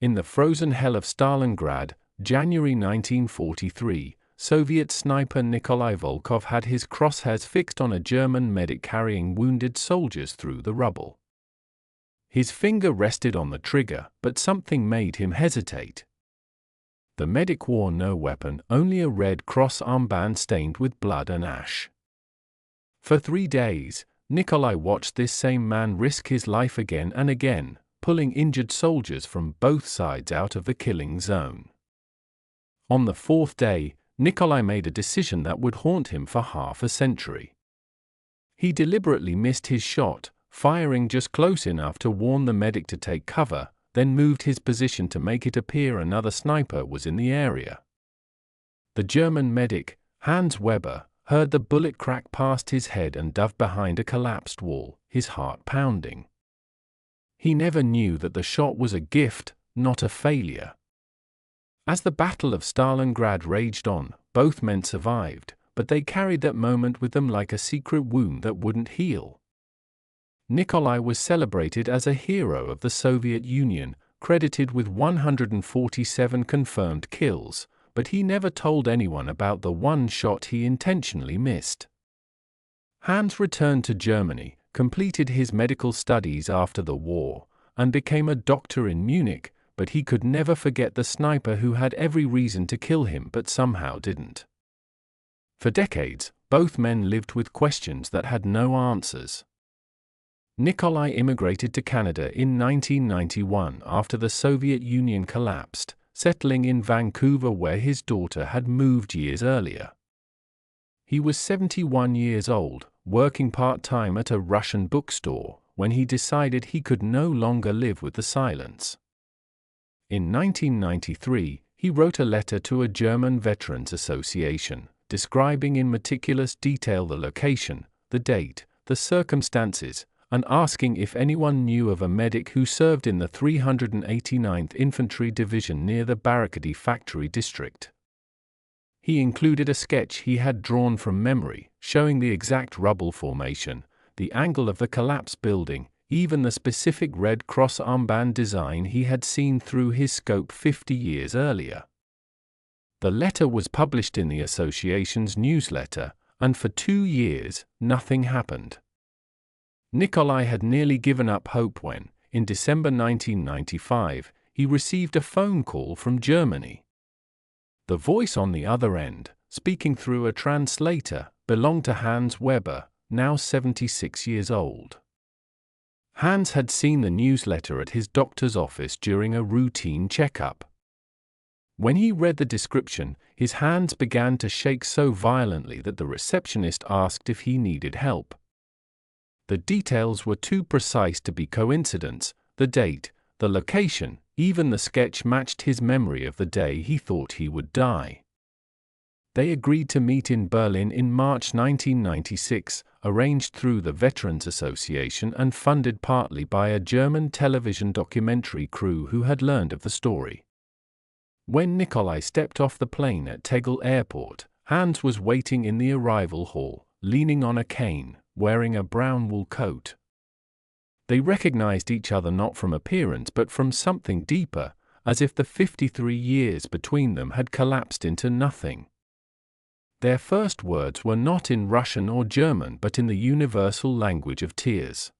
In the frozen hell of Stalingrad, January 1943, Soviet sniper Nikolai Volkov had his crosshairs fixed on a German medic carrying wounded soldiers through the rubble. His finger rested on the trigger, but something made him hesitate. The medic wore no weapon, only a red cross armband stained with blood and ash. For 3 days, Nikolai watched this same man risk his life again and again, pulling injured soldiers from both sides out of the killing zone. On the 4th day, Nikolai made a decision that would haunt him for half a century. He deliberately missed his shot, firing just close enough to warn the medic to take cover, then moved his position to make it appear another sniper was in the area. The German medic, Hans Weber, heard the bullet crack past his head and dove behind a collapsed wall, his heart pounding. He never knew that the shot was a gift, not a failure. As the Battle of Stalingrad raged on, both men survived, but they carried that moment with them like a secret wound that wouldn't heal. Nikolai was celebrated as a hero of the Soviet Union, credited with 147 confirmed kills, but he never told anyone about the one shot he intentionally missed. Hans returned to Germany, completed his medical studies after the war, and became a doctor in Munich, but he could never forget the sniper who had every reason to kill him but somehow didn't. For decades, both men lived with questions that had no answers. Nikolai immigrated to Canada in 1991 after the Soviet Union collapsed, settling in Vancouver where his daughter had moved years earlier. He was 71 years old, working part-time at a Russian bookstore, when he decided he could no longer live with the silence. In 1993, he wrote a letter to a German Veterans Association, describing in meticulous detail the location, the date, the circumstances, and asking if anyone knew of a medic who served in the 389th Infantry Division near the Barricade Factory district. He included a sketch he had drawn from memory, showing the exact rubble formation, the angle of the collapsed building, even the specific Red Cross armband design he had seen through his scope 50 years earlier. The letter was published in the association's newsletter, and for 2 years, nothing happened. Nikolai had nearly given up hope when, in December 1995, he received a phone call from Germany. The voice on the other end, speaking through a translator, belonged to Hans Weber, now 76 years old. Hans had seen the newsletter at his doctor's office during a routine checkup. When he read the description, his hands began to shake so violently that the receptionist asked if he needed help. The details were too precise to be coincidence, the date, the location, even the sketch matched his memory of the day he thought he would die. They agreed to meet in Berlin in March 1996, arranged through the Veterans Association and funded partly by a German television documentary crew who had learned of the story. When Nikolai stepped off the plane at Tegel Airport, Hans was waiting in the arrival hall, leaning on a cane, wearing a brown wool coat. They recognized each other not from appearance but from something deeper, as if the 53 years between them had collapsed into nothing. Their first words were not in Russian or German but in the universal language of tears.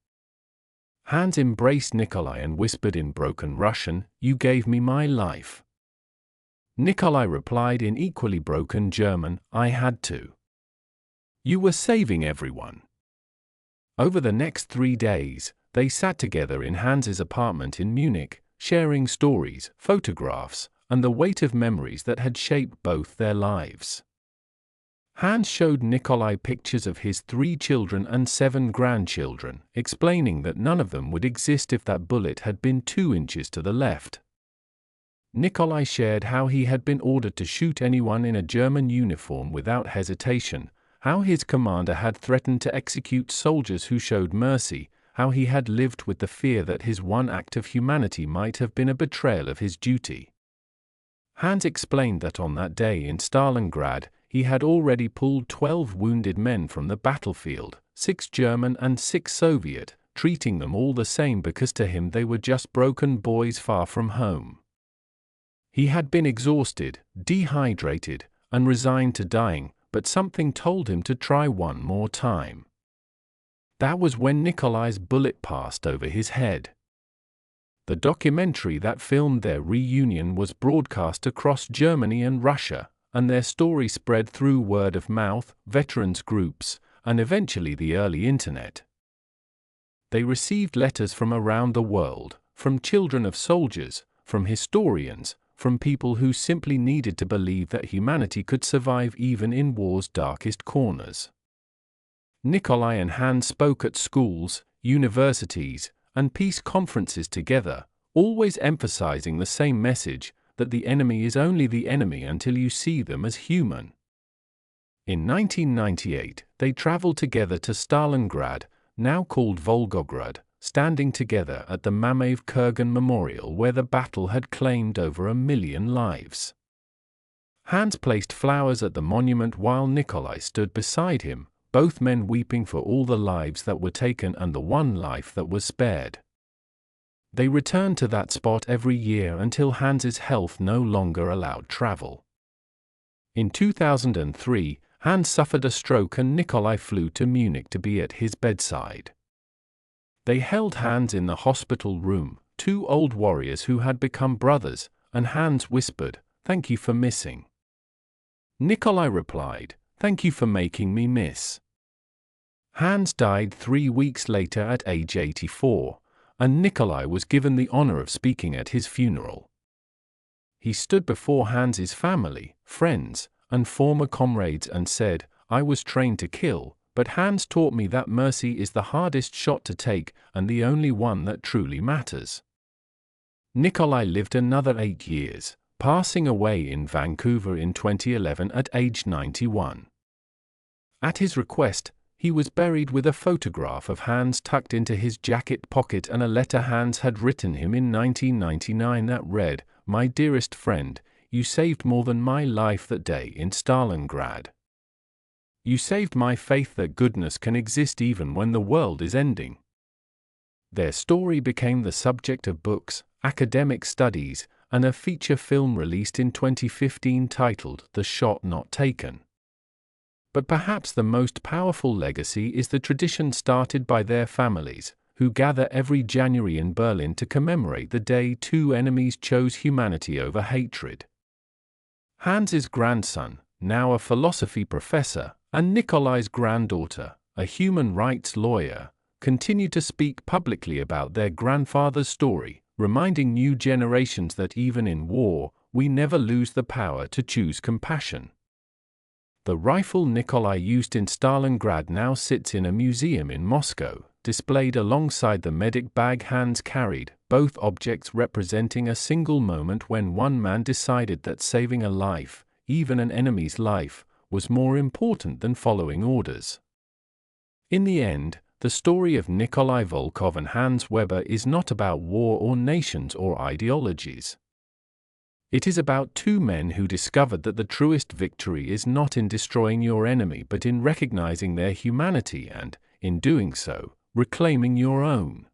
Hans embraced Nikolai and whispered in broken Russian, "You gave me my life." Nikolai replied in equally broken German, "I had to. You were saving everyone." Over the next 3 days, they sat together in Hans's apartment in Munich, sharing stories, photographs, and the weight of memories that had shaped both their lives. Hans showed Nikolai pictures of his 3 children and 7 grandchildren, explaining that none of them would exist if that bullet had been 2 inches to the left. Nikolai shared how he had been ordered to shoot anyone in a German uniform without hesitation, how his commander had threatened to execute soldiers who showed mercy, how he had lived with the fear that his one act of humanity might have been a betrayal of his duty. Hans explained that on that day in Stalingrad, he had already pulled 12 wounded men from the battlefield, 6 German and 6 Soviet, treating them all the same because to him they were just broken boys far from home. He had been exhausted, dehydrated, and resigned to dying, but something told him to try one more time. That was when Nikolai's bullet passed over his head. The documentary that filmed their reunion was broadcast across Germany and Russia, and their story spread through word of mouth, veterans groups, and eventually the early internet. They received letters from around the world, from children of soldiers, from historians, from people who simply needed to believe that humanity could survive even in war's darkest corners. Nikolai and Hans spoke at schools, universities, and peace conferences together, always emphasizing the same message, that the enemy is only the enemy until you see them as human. In 1998, they traveled together to Stalingrad, now called Volgograd, standing together at the Mamayev-Kurgan Memorial where the battle had claimed over 1 million lives. Hans placed flowers at the monument while Nikolai stood beside him, both men weeping for all the lives that were taken and the one life that was spared. They returned to that spot every year until Hans's health no longer allowed travel. In 2003, Hans suffered a stroke and Nikolai flew to Munich to be at his bedside. They held Hans in the hospital room, two old warriors who had become brothers, and Hans whispered, "Thank you for missing." Nikolai replied, "Thank you for making me miss." Hans died 3 weeks later at age 84, and Nikolai was given the honor of speaking at his funeral. He stood before Hans's family, friends, and former comrades and said, "I was trained to kill, but Hans taught me that mercy is the hardest shot to take and the only one that truly matters." Nikolai lived another 8 years, passing away in Vancouver in 2011 at age 91. At his request, he was buried with a photograph of Hans tucked into his jacket pocket and a letter Hans had written him in 1999 that read, "My dearest friend, you saved more than my life that day in Stalingrad. You saved my faith that goodness can exist even when the world is ending." Their story became the subject of books, academic studies, and a feature film released in 2015 titled The Shot Not Taken. But perhaps the most powerful legacy is the tradition started by their families, who gather every January in Berlin to commemorate the day two enemies chose humanity over hatred. Hans's grandson, now a philosophy professor, and Nikolai's granddaughter, a human rights lawyer, continue to speak publicly about their grandfather's story, reminding new generations that even in war, we never lose the power to choose compassion. The rifle Nikolai used in Stalingrad now sits in a museum in Moscow, displayed alongside the medic bag Hans carried, both objects representing a single moment when one man decided that saving a life, even an enemy's life, was more important than following orders. In the end, the story of Nikolai Volkov and Hans Weber is not about war or nations or ideologies. It is about two men who discovered that the truest victory is not in destroying your enemy but in recognizing their humanity and, in doing so, reclaiming your own.